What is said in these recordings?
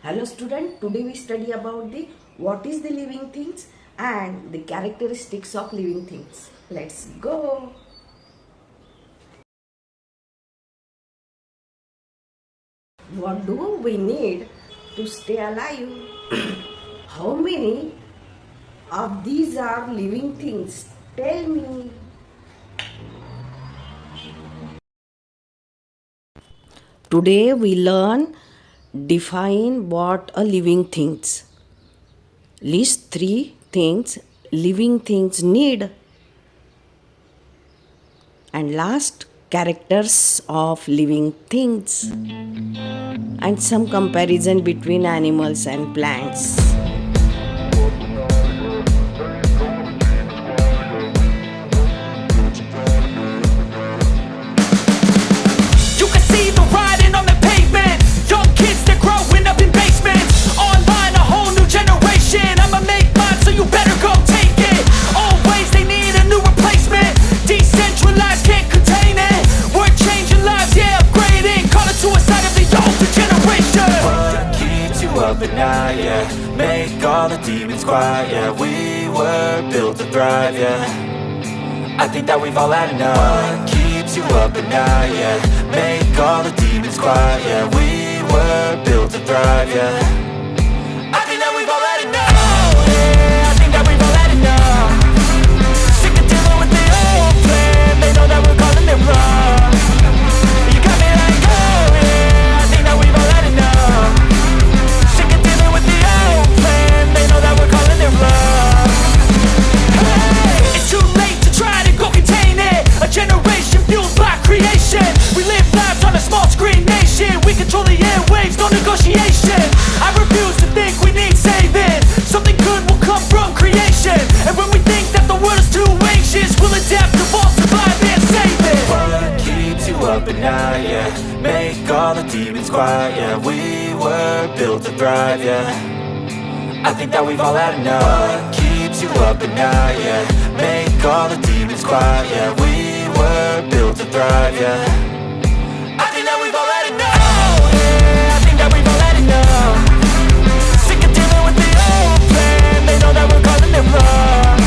Hello student, today we study about the what is the living things and the characteristics of living things. Let's go. What do we need to stay alive? How many of these are living things? Tell me. Today we define what a living things. List 3 things living things need. And last, characters of living things. And some comparison between animals and plants. You can see the writing on the pavement. Young kids, they're growing up in basements. Online, a whole new generation. I'ma make mine, so you better go take it. Always, they need a new replacement. Decentralized, can't contain it. We're changing lives, yeah, upgrading. Call it suicide of the older generation. What keeps you up at night, yeah? Make all the demons quiet, yeah. We were built to thrive, yeah. I think that we've all had enough. What keeps you up at night, yeah? Make all the demons quiet, yeah. We were built to thrive, yeah. I think that we've all had enough. Oh, yeah, I think that we've all had enough. Sick of dealing with the old plan. They know that we're calling it wrong. You got me like, oh yeah, I think that we've all had enough. Sick of dealing with the old plan. They know that we're calling it wrong. Hey, it's too late to try to go contain it. A generation fueled by creation. We live lives on a small screen nation. We control the airwaves, no negotiation. I refuse to think we need saving. Something good will come from creation. And when we think that the world is too anxious, we'll adapt, evolve, survive, and save it. What keeps you up at night, yeah? Make all the demons quiet, yeah. We were built to thrive, yeah. I think that we've all had enough. What keeps you up at night, yeah? Make all the demons quiet, yeah. We were built to thrive, yeah. I think that we've all had enough. Oh yeah, I think that we've all had enough. Sick of dealing with the old plan. They know that we're calling it wrong.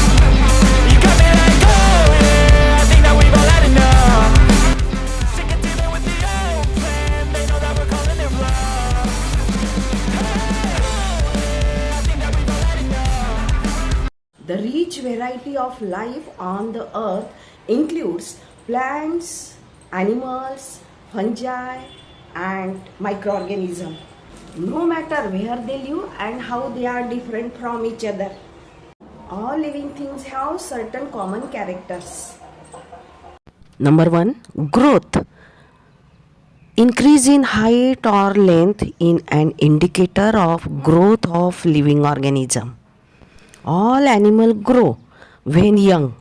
You got me like, oh yeah, I think that we've all had enough. Sick of dealing with the old plan. They know that we're calling it wrong. I think that we've all had enough. The rich variety of life on the earth includes plants, animals, fungi, and microorganisms. No matter where they live and how they are different from each other, all living things have certain common characters. Number 1, growth. Increase in height or length is an indicator of growth of living organism. All animals grow when young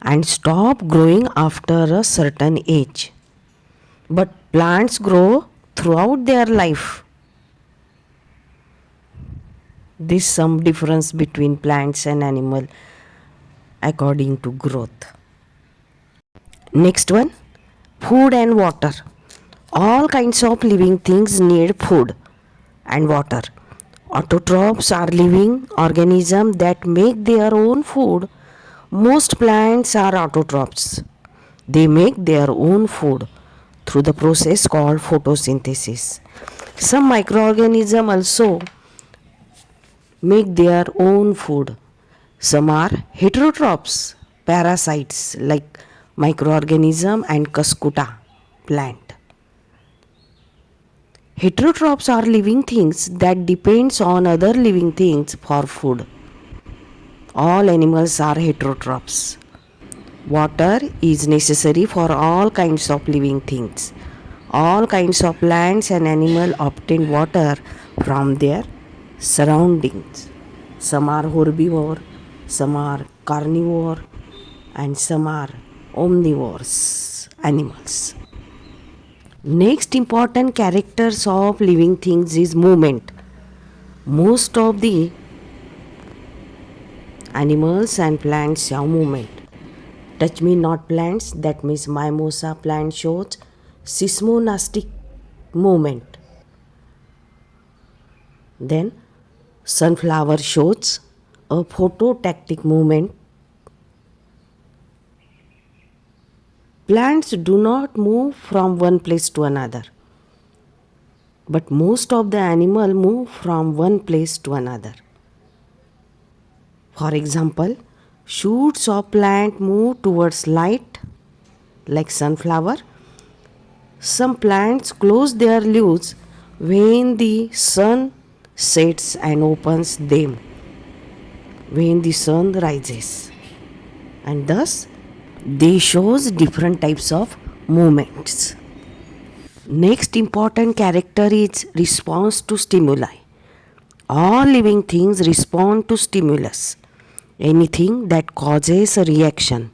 and stop growing after a certain age. But plants grow throughout their life. This is some difference between plants and animal according to growth. Next one, food and water. All kinds of living things need food and water. Autotrophs are living organisms that make their own food. Most plants are autotrophs. They make their own food through the process called photosynthesis. Some microorganisms also make their own food. Some are heterotrophs, parasites like microorganism and cuscuta plant. Heterotrophs are living things that depends on other living things for food. All animals are heterotrophs. Water is necessary for all kinds of living things. All kinds of plants and animals obtain water from their surroundings. Some are herbivore, some are carnivore, and some are omnivorous animals. Next important characters of living things is movement. Most of the animals and plants have movement. Touch me not plants, that means mimosa plant shows seismonastic movement. Then sunflower shows a phototactic movement. Plants do not move from one place to another, but most of the animal move from one place to another. For example, shoots of plant move towards light like sunflower. Some plants close their leaves when the sun sets and opens them when the sun rises, and thus they shows different types of movements. Next important character is response to stimuli. All living things respond to stimulus. Anything that causes a reaction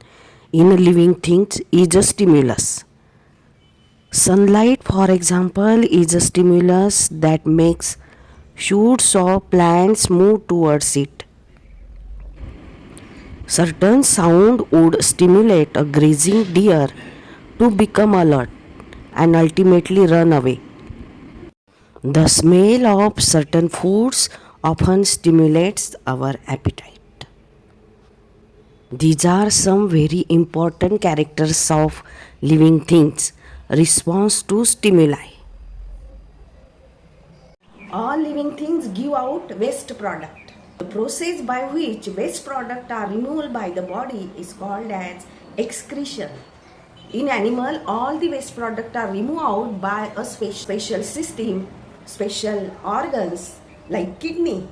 in a living thing is a stimulus. Sunlight, for example, is a stimulus that makes shoots of plants move towards it. Certain sound would stimulate a grazing deer to become alert and ultimately run away. The smell of certain foods often stimulates our appetite. These are some very important characters of living things. Response to stimuli. All living things give out waste product. The process by which waste product are removed by the body is called as excretion. In animal, all the waste product are removed out by a special system, special organs like kidney.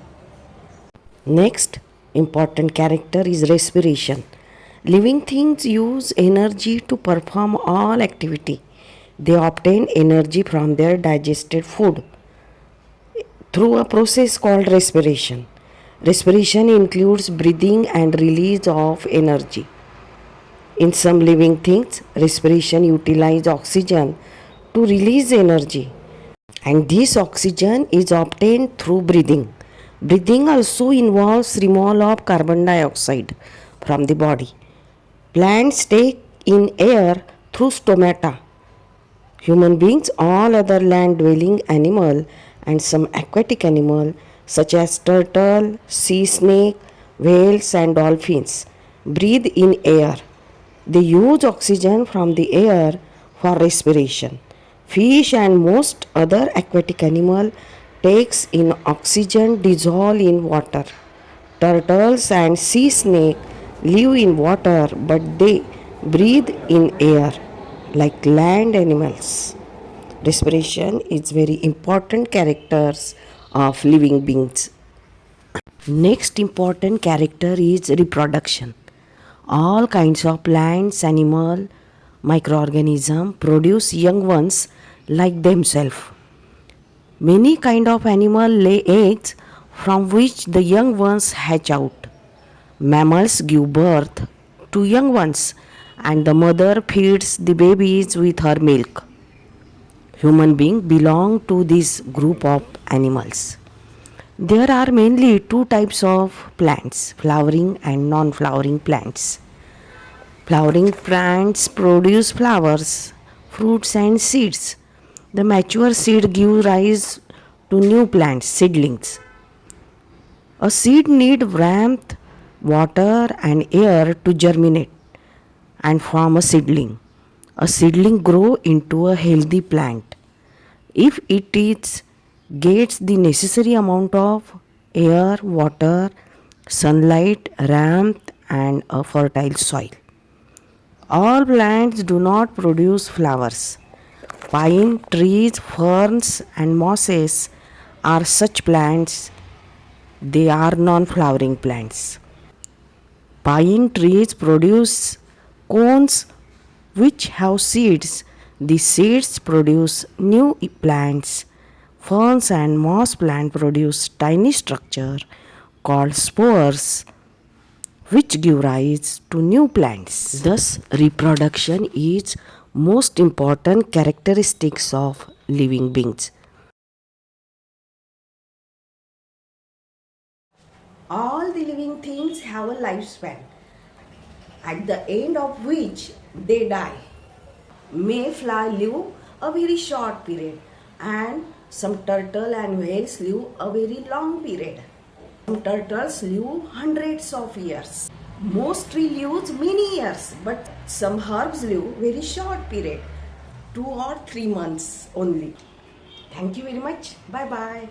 Next important character is respiration. Living things use energy to perform all activity. They obtain energy from their digested food through a process called respiration. Respiration includes breathing and release of energy. In some living things, respiration utilizes oxygen to release energy, and this oxygen is obtained through breathing. Breathing also involves removal of carbon dioxide from the body. Plants take in air through stomata. Human beings, all other land-dwelling animal and some aquatic animal such as turtle, sea snake, whales and dolphins breathe in air. They use oxygen from the air for respiration. Fish and most other aquatic animal takes in oxygen dissolved in water. Turtles and sea snake live in water but they breathe in air like land animals. Respiration is very important characters of living beings. Next important character is reproduction. All kinds of plants, animal, microorganisms produce young ones like themselves. Many kind of animal lay eggs from which the young ones hatch out. Mammals give birth to young ones and the mother feeds the babies with her milk. Human beings belong to this group of animals. There are mainly two types of plants, flowering and non-flowering plants. Flowering plants produce flowers, fruits and seeds. The mature seed gives rise to new plants, seedlings. A seed needs warmth, water and air to germinate and form a seedling. A seedling grows into a healthy plant if it gets the necessary amount of air, water, sunlight, warmth and a fertile soil. All plants do not produce flowers. Pine trees, ferns and mosses are such plants. They are non-flowering plants. Pine trees produce cones which have seeds. The seeds produce new plants. Ferns and moss plants produce tiny structure called spores which give rise to new plants. Thus, reproduction is most important characteristics of living beings. All the living things have a lifespan, at the end of which they die. Mayfly live a very short period, and some turtle and whales live a very long period. Some turtles live hundreds of years. Most tree lives many years, but some herbs live very short period, 2 or 3 months only. Thank you very much. Bye bye.